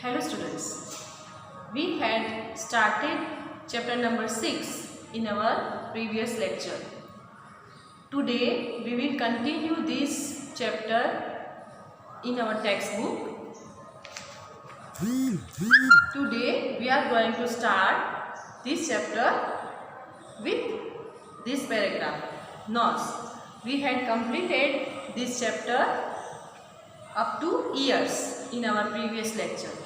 Hello students, we had started chapter number 6 in our previous lecture. Today we will continue this chapter in our textbook. Today we are going to start this chapter with this paragraph, nose. We had completed this chapter up to years in our previous lecture.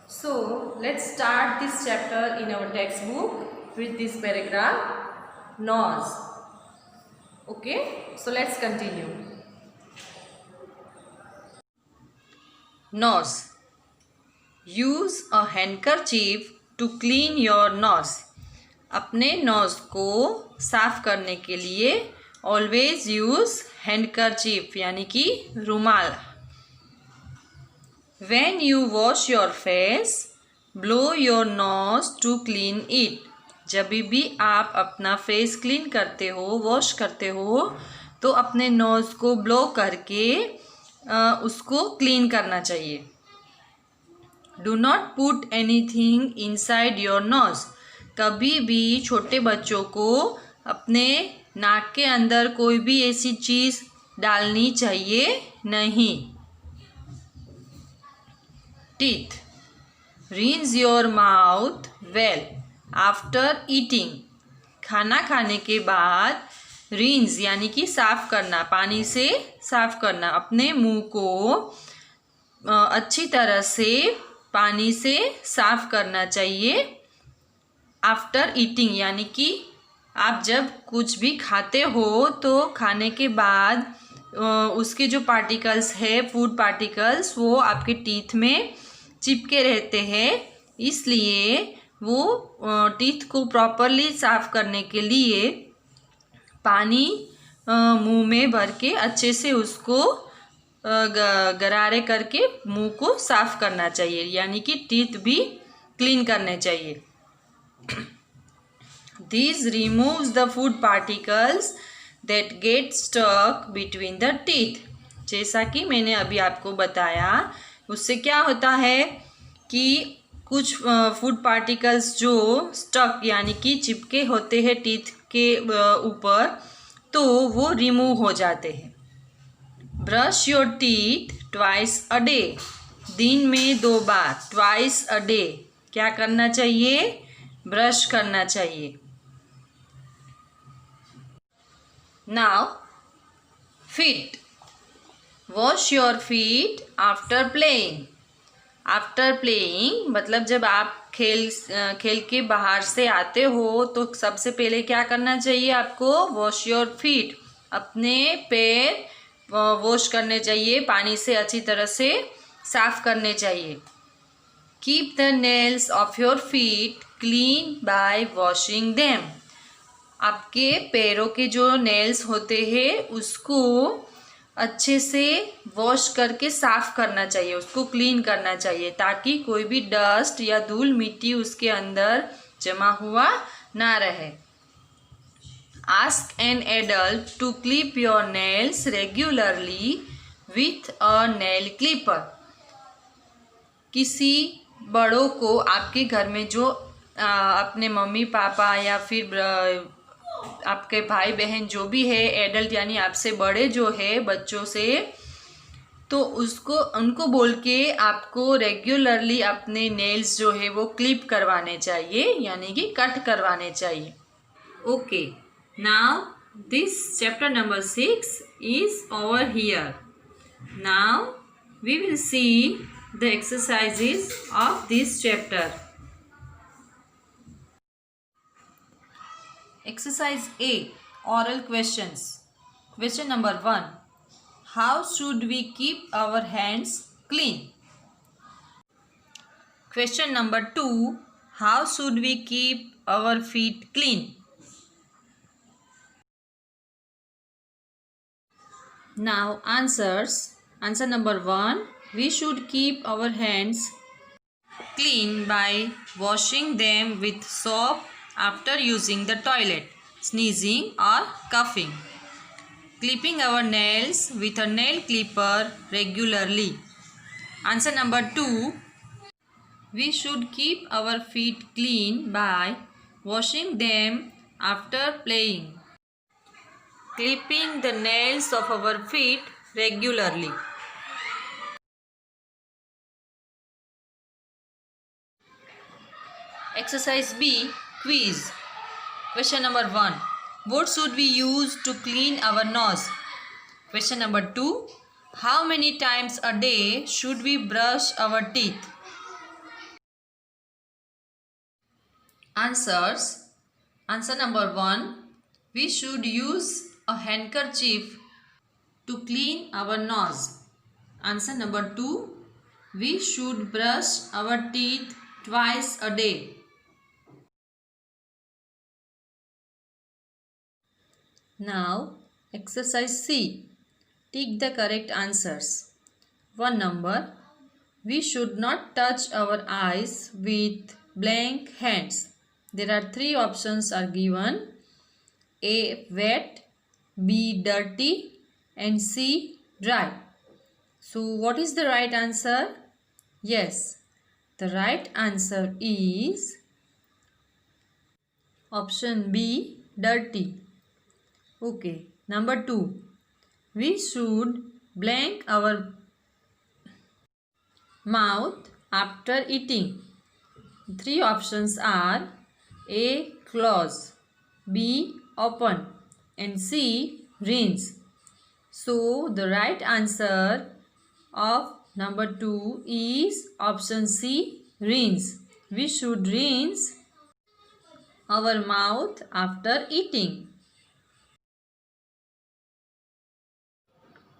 So let's start this chapter in our textbook with this paragraph, nose. Okay, so let's continue. Nose. Use a handkerchief to clean your nose. अपने knows को साफ करने के लिए always use handkerchief यानी कि रुमाल. When you wash your face, blow your nose to clean it. जब भी आप अपना फेस क्लीन करते हो, वॉश करते हो, तो अपने नोज को ब्लो करके उसको क्लीन करना चाहिए. Do not put anything inside your nose. कभी भी छोटे बच्चों को अपने नाक के अंदर कोई भी ऐसी चीज़ डालनी चाहिए नहीं. Teeth. Rinse your mouth well after eating. खाना खाने के बाद रिंस यानी कि साफ करना, पानी से साफ करना. अपने मुंह को अच्छी तरह से पानी से साफ करना चाहिए. आफ्टर ईटिंग यानी कि आप जब कुछ भी खाते हो तो खाने के बाद उसके जो पार्टिकल्स है, फूड पार्टिकल्स, वो आपके टीथ में चिपके रहते हैं. इसलिए वो टीथ को प्रॉपरली साफ करने के लिए पानी मुंह में भर के अच्छे से उसको गरारे करके मुंह को साफ करना चाहिए, यानी कि टीथ भी क्लीन करने चाहिए. This removes the food particles that get stuck between the teeth. जैसा कि मैंने अभी आपको बताया, उससे क्या होता है कि कुछ फूड पार्टिकल्स जो स्टक यानी कि चिपके होते हैं टीथ के ऊपर, तो वो रिमूव हो जाते हैं. Brush your teeth twice a day. दिन में 2 बार. ट्वाइस अ डे क्या करना चाहिए? ब्रश करना चाहिए. Now feet. Wash your feet after playing. After playing मतलब जब आप खेल के बाहर से आते हो तो सबसे पहले क्या करना चाहिए आपको? Wash your feet. अपने पैर वॉश करने चाहिए, पानी से अच्छी तरह से साफ करने चाहिए. Keep the nails of your feet clean bye washing them. आपके पैरों के जो नेल्स होते हैं उसको अच्छे से वॉश करके साफ करना चाहिए, उसको क्लीन करना चाहिए, ताकि कोई भी डस्ट या धूल मिट्टी उसके अंदर जमा हुआ ना रहे. Ask an adult to clip your nails regularly with a nail clipper. किसी बड़ों को आपके घर में जो अपने मम्मी पापा या फिर आपके भाई बहन जो भी है, एडल्ट यानी आपसे बड़े जो है बच्चों से, तो उनको बोल के आपको रेगुलरली अपने नेल्स जो है वो क्लिप करवाने चाहिए, यानी कि कट करवाने चाहिए. Okay, now this chapter number 6 is over here. Now we will see the exercises of this chapter. Exercise A, oral questions. Question number 1. How should we keep our hands clean? Question number 2. How should we keep our feet clean? Now answers. Answer number 1. We should keep our hands clean by washing them with soap after using the toilet, sneezing or coughing. Clipping our nails with a nail clipper regularly. Answer number 2. We should keep our feet clean by washing them after playing. Clipping the nails of our feet regularly. Exercise B, quiz. Question number 1. What should we use to clean our nose? Question number 2. How many times a day should we brush our teeth? Answers. Answer number 1. We should use a handkerchief to clean our nose. Answer number 2. We should brush our teeth twice a day. Now, exercise C. Tick the correct answers. 1 number. We should not touch our eyes with blank hands. There are 3 options are given. A. Wet, B. Dirty, and C. Dry. So, what is the right answer? Yes, the right answer is option B. Dirty. Okay. Number 2. We should blank our mouth after eating. 3 options are A. Close, B. Open, and C. Rinse. So, the right answer of number 2 is option C. Rinse. We should rinse our mouth after eating.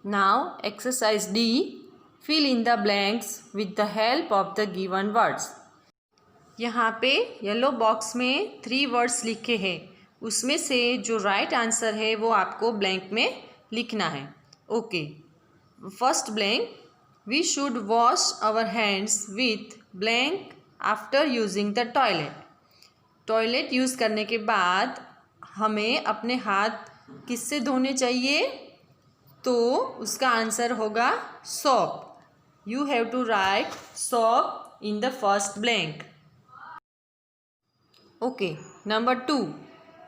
Now, exercise D. Fill in the blanks with the help of the given words. यहाँ पे yellow box में 3 words लिखे हैं, उसमें से जो right answer है वो आपको ब्लैंक में लिखना है. Okay. First blank. We should wash our hands with blank after using the toilet. Toilet use करने के बाद हमें अपने हाथ किससे धोने चाहिए? तो उसका आंसर होगा soap. You have to write soap in the first blank. Okay. Number 2.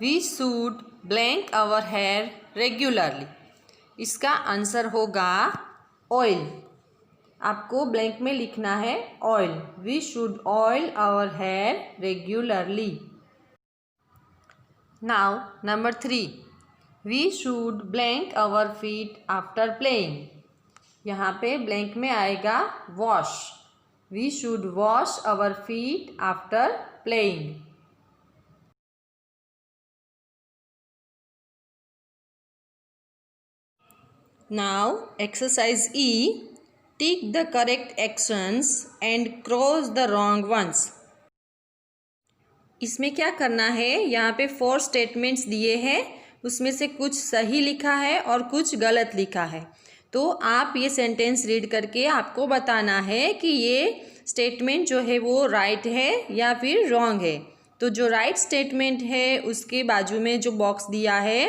We should blank our hair regularly. इसका आंसर होगा ऑयल. आपको ब्लैंक में लिखना है oil. We should oil our hair regularly. Now number 3. We should blank our feet after playing. यहाँ पे blank में आएगा wash. We should wash our feet after playing. Now, exercise E. Tick the correct actions and cross the wrong ones. इसमें क्या करना है? यहाँ पे 4 स्टेटमेंट्स दिए हैं, उसमें से कुछ सही लिखा है और कुछ गलत लिखा है. तो आप ये सेंटेंस रीड करके आपको बताना है कि ये स्टेटमेंट जो है वो राइट है या फिर रॉन्ग है. तो जो राइट स्टेटमेंट है उसके बाजू में जो बॉक्स दिया है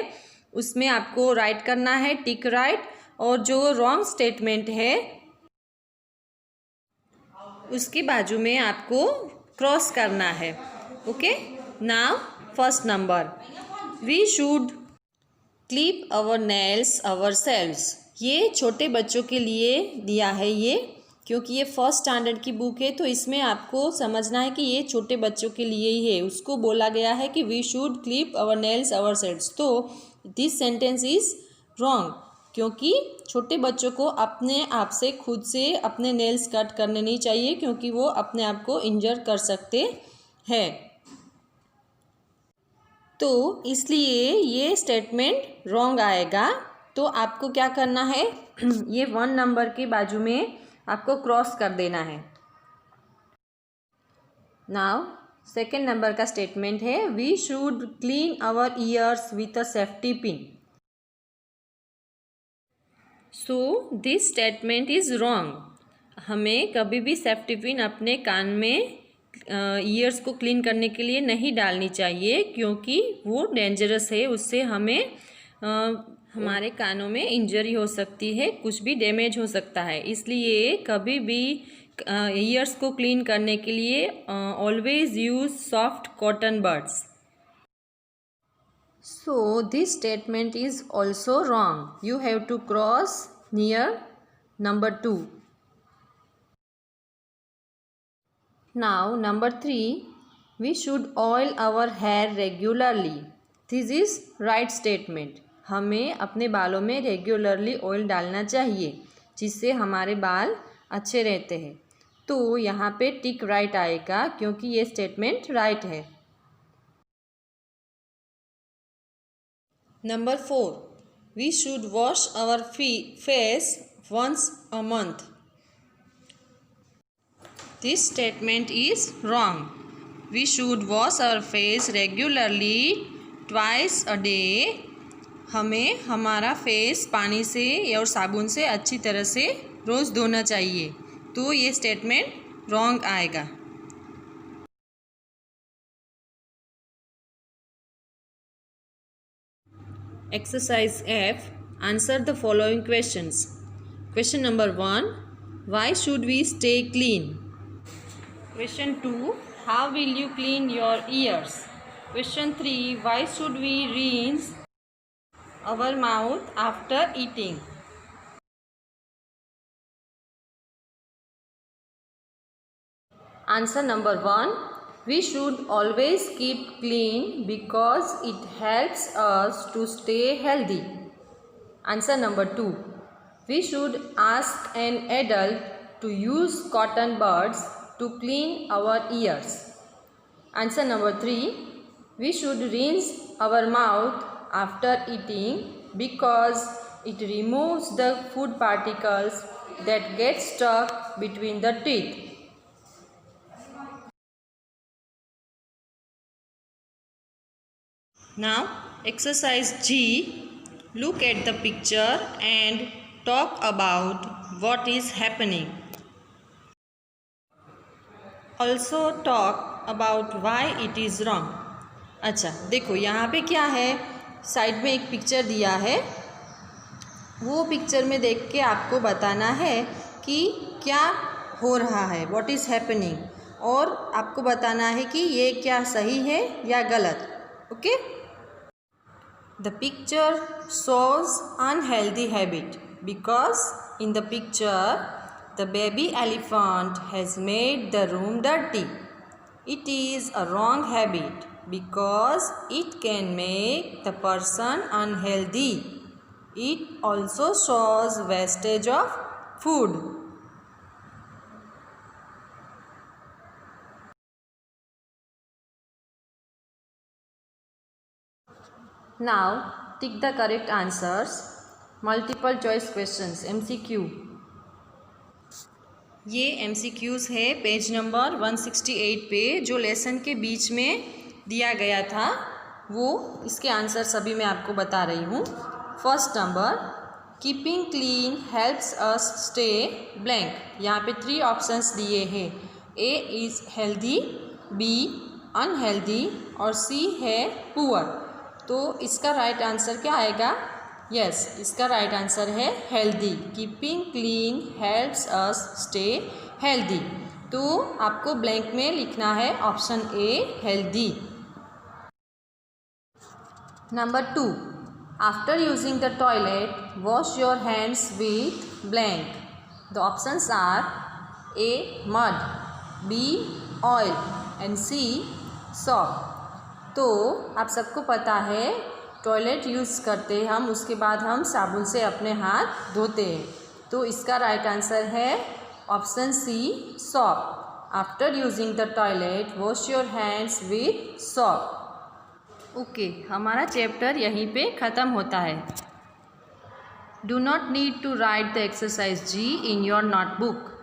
उसमें आपको राइट करना है, टिक राइट. और जो रॉन्ग स्टेटमेंट है उसके बाजू में आपको क्रॉस करना है. Okay. Now first number. We should clip our nails ourselves. ये छोटे बच्चों के लिए दिया है ये, क्योंकि ये फर्स्ट स्टैंडर्ड की बुक है तो इसमें आपको समझना है कि ये छोटे बच्चों के लिए ही है. उसको बोला गया है कि we should clip our nails ourselves. तो दिस सेंटेंस इज रॉन्ग, क्योंकि छोटे बच्चों को अपने आप से खुद से अपने नेल्स कट करने नहीं चाहिए, क्योंकि वो अपने आप को इंजर कर सकते हैं. तो इसलिए ये स्टेटमेंट रॉन्ग आएगा. तो आपको क्या करना है? ये 1 नंबर के बाजू में आपको क्रॉस कर देना है. नाउ सेकेंड नंबर का स्टेटमेंट है we should clean our ears with a safety pin. So this statement is wrong. हमें कभी भी सेफ्टी पिन अपने कान में ईयर्स को क्लीन करने के लिए नहीं डालनी चाहिए, क्योंकि वो डेंजरस है. उससे हमें हमारे कानों में इंजरी हो सकती है, कुछ भी डैमेज हो सकता है. इसलिए कभी भी ईयर्स को क्लीन करने के लिए always use soft cotton buds. So this statement is also wrong. You have to cross near number 2. Now number 3, we should oil our hair regularly. This is right statement. हमें अपने बालों में regularly oil डालना चाहिए जिससे हमारे बाल अच्छे रहते हैं. तो यहाँ पे टिक राइट आएगा क्योंकि ये स्टेटमेंट राइट है. Number 4, we should wash our face once a month. This statement is wrong. We should wash our face regularly twice a day. हमें हमारा फेस पानी से और साबुन से अच्छी तरह से रोज़ धोना चाहिए. तो ये स्टेटमेंट रॉन्ग आएगा. Exercise F. Answer the following questions. Question number 1. Why should we stay clean? Question 2. How will you clean your ears? Question 3. Why should we rinse our mouth after eating? Answer number 1. We should always keep clean because it helps us to stay healthy. Answer number 2. We should ask an adult to use cotton buds to clean our ears. Answer number 3. We should rinse our mouth after eating because it removes the food particles that get stuck between the teeth. Now, exercise G. Look at the picture and talk about what is happening. Also talk about why it is wrong. अच्छा, देखो यहाँ पे क्या है, side में एक picture दिया है. वो पिक्चर में देख के आपको बताना है कि क्या हो रहा है, what is happening, और आपको बताना है कि ये क्या सही है या गलत. Okay. The picture shows unhealthy habit because in the picture the baby elephant has made the room dirty. It is a wrong habit because it can make the person unhealthy. It also shows wastage of food. Now tick the correct answers. Multiple choice questions MCQ. ये MCQs है page number 168 पे जो lesson के बीच में दिया गया था. वो इसके आंसर सभी मैं आपको बता रही हूँ. First number, keeping clean helps us stay blank. यहाँ पे 3 ऑप्शंस दिए हैं. A is healthy, B unhealthy और C है पुअर. तो इसका राइट आंसर क्या आएगा? यस, इसका राइट आंसर है healthy. Keeping clean helps us stay healthy. तो आपको ब्लैंक में लिखना है ऑप्शन ए हेल्दी. नंबर 2, after using the toilet wash your hands with blank. The options are A mud, B oil and C soap. तो आप सबको पता है टॉयलेट यूज़ करते हम, उसके बाद हम साबुन से अपने हाथ धोते हैं. तो इसका राइट आंसर है option C soap. After using the toilet wash your hands with soap. Okay, हमारा चैप्टर यहीं पे ख़त्म होता है. Do not need to write the exercise G in your notebook.